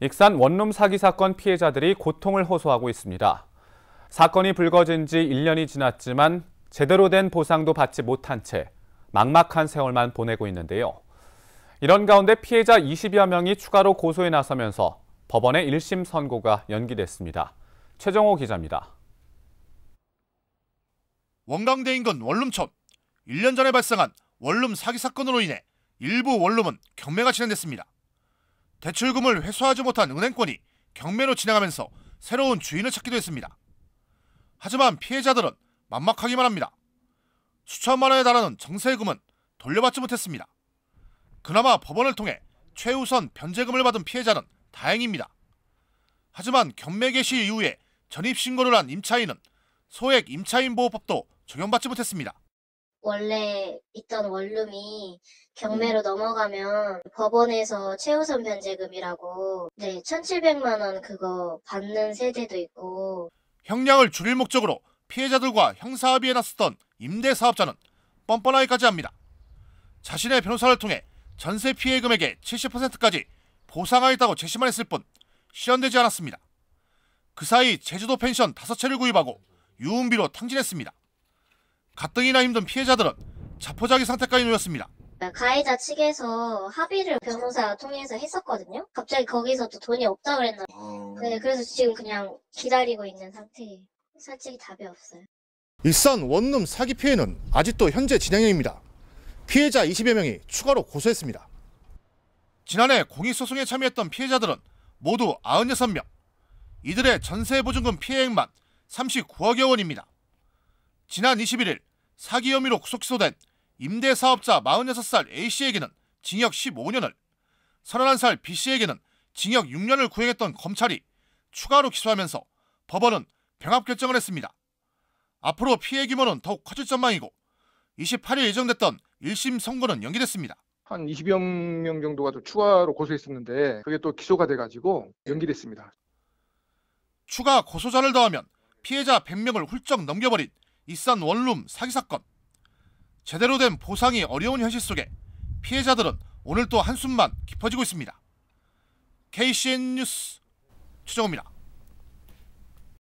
익산 원룸 사기 사건 피해자들이 고통을 호소하고 있습니다. 사건이 불거진 지 1년이 지났지만 제대로 된 보상도 받지 못한 채 막막한 세월만 보내고 있는데요. 이런 가운데 피해자 20여 명이 추가로 고소에 나서면서 법원의 1심 선고가 연기됐습니다. 최정호 기자입니다. 원광대 인근 원룸촌. 1년 전에 발생한 원룸 사기 사건으로 인해 일부 원룸은 경매가 진행됐습니다. 대출금을 회수하지 못한 은행권이 경매로 진행하면서 새로운 주인을 찾기도 했습니다. 하지만 피해자들은 막막하기만 합니다. 수천만 원에 달하는 정세금은 돌려받지 못했습니다. 그나마 법원을 통해 최우선 변제금을 받은 피해자는 다행입니다. 하지만 경매 개시 이후에 전입신고를 한 임차인은 소액 임차인보호법도 적용받지 못했습니다. 원래 있던 원룸이 경매로 넘어가면 법원에서 최우선 변제금이라고 1,700만 원 그거 받는 세대도 있고. 형량을 줄일 목적으로 피해자들과 형사합의에 나섰던 임대사업자는 뻔뻔하기까지 합니다. 자신의 변호사를 통해 전세 피해 금액의 70%까지 보상하겠다고 제시만 했을 뿐 실현되지 않았습니다. 그 사이 제주도 펜션 5채를 구입하고 유흥비로 탕진했습니다. 가뜩이나 힘든 피해자들은 자포자기 상태까지 놓였습니다. 가해자 측에서 합의를 변호사 통해서 했었거든요. 갑자기 거기서도 돈이 없다 그랬나. 그래서 지금 그냥 기다리고 있는 상태예요. 솔직히 답이 없어요. 일산 원룸 사기 피해는 아직도 현재 진행형입니다. 피해자 20여 명이 추가로 고소했습니다. 지난해 공익소송에 참여했던 피해자들은 모두 96명. 이들의 전세보증금 피해액만 39억여 원입니다. 지난 21일 사기 혐의로 구속 기소된 임대사업자 46살 A씨에게는 징역 15년을, 31살 B씨에게는 징역 6년을 구형했던 검찰이 추가로 기소하면서 법원은 병합 결정을 했습니다. 앞으로 피해 규모는 더욱 커질 전망이고 28일 예정됐던 1심 선고는 연기됐습니다. 한 20여 명 정도가 또 추가로 고소했었는데 그게 또 기소가 돼가지고 연기됐습니다. 추가 고소자를 더하면 피해자 100명을 훌쩍 넘겨버린 익산 원룸 사기 사건. 제대로 된 보상이 어려운 현실 속에 피해자들은 오늘 또 한숨만 깊어지고 있습니다. KCN 뉴스 최정호입니다.